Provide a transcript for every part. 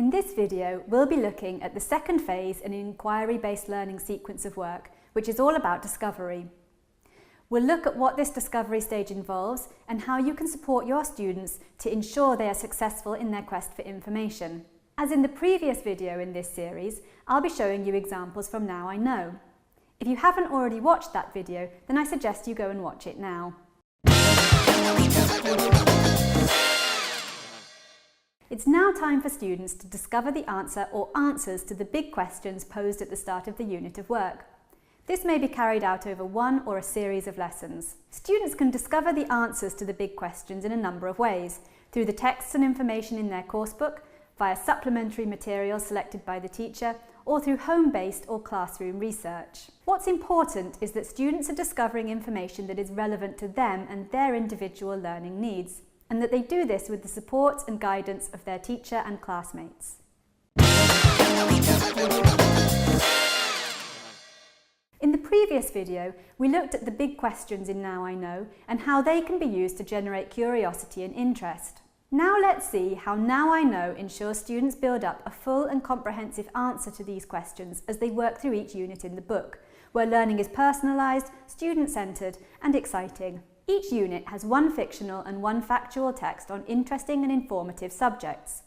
In this video, we'll be looking at the second phase in an inquiry-based learning sequence of work, which is all about discovery. We'll look at what this discovery stage involves and how you can support your students to ensure they are successful in their quest for information. As in the previous video in this series, I'll be showing you examples from Now I Know. If you haven't already watched that video, then I suggest you go and watch it now. It's now time for students to discover the answer or answers to the big questions posed at the start of the unit of work. This may be carried out over one or a series of lessons. Students can discover the answers to the big questions in a number of ways, through the texts and information in their coursebook, via supplementary materials selected by the teacher, or through home-based or classroom research. What's important is that students are discovering information that is relevant to them and their individual learning needs, and that they do this with the support and guidance of their teacher and classmates. In the previous video, we looked at the big questions in Now I Know and how they can be used to generate curiosity and interest. Now let's see how Now I Know ensures students build up a full and comprehensive answer to these questions as they work through each unit in the book, where learning is personalised, student-centred and exciting. Each unit has one fictional and one factual text on interesting and informative subjects.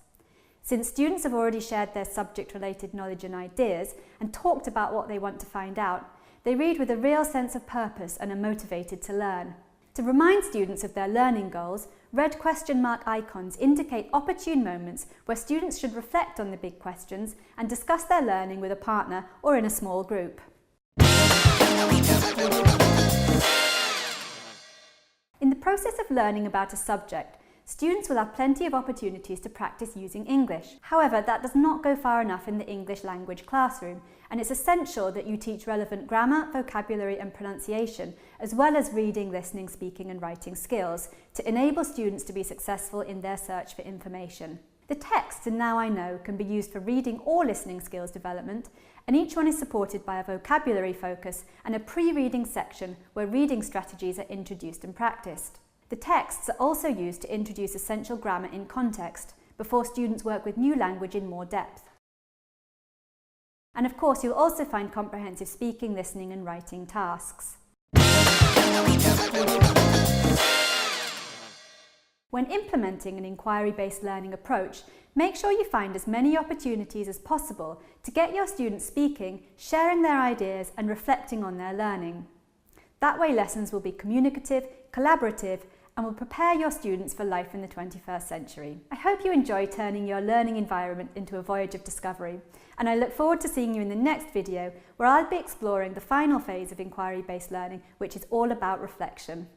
Since students have already shared their subject-related knowledge and ideas and talked about what they want to find out, they read with a real sense of purpose and are motivated to learn. To remind students of their learning goals, red question mark icons indicate opportune moments where students should reflect on the big questions and discuss their learning with a partner or in a small group. In the process of learning about a subject, students will have plenty of opportunities to practice using English. However, that does not go far enough in the English language classroom, and it's essential that you teach relevant grammar, vocabulary and pronunciation, as well as reading, listening, speaking and writing skills to enable students to be successful in their search for information. The texts in Now I Know can be used for reading or listening skills development, and each one is supported by a vocabulary focus and a pre-reading section where reading strategies are introduced and practiced. The texts are also used to introduce essential grammar in context before students work with new language in more depth. And of course, you'll also find comprehensive speaking, listening and writing tasks. When implementing an inquiry-based learning approach, make sure you find as many opportunities as possible to get your students speaking, sharing their ideas and reflecting on their learning. That way lessons will be communicative, collaborative and will prepare your students for life in the 21st century. I hope you enjoy turning your learning environment into a voyage of discovery, and I look forward to seeing you in the next video where I'll be exploring the final phase of inquiry-based learning, which is all about reflection.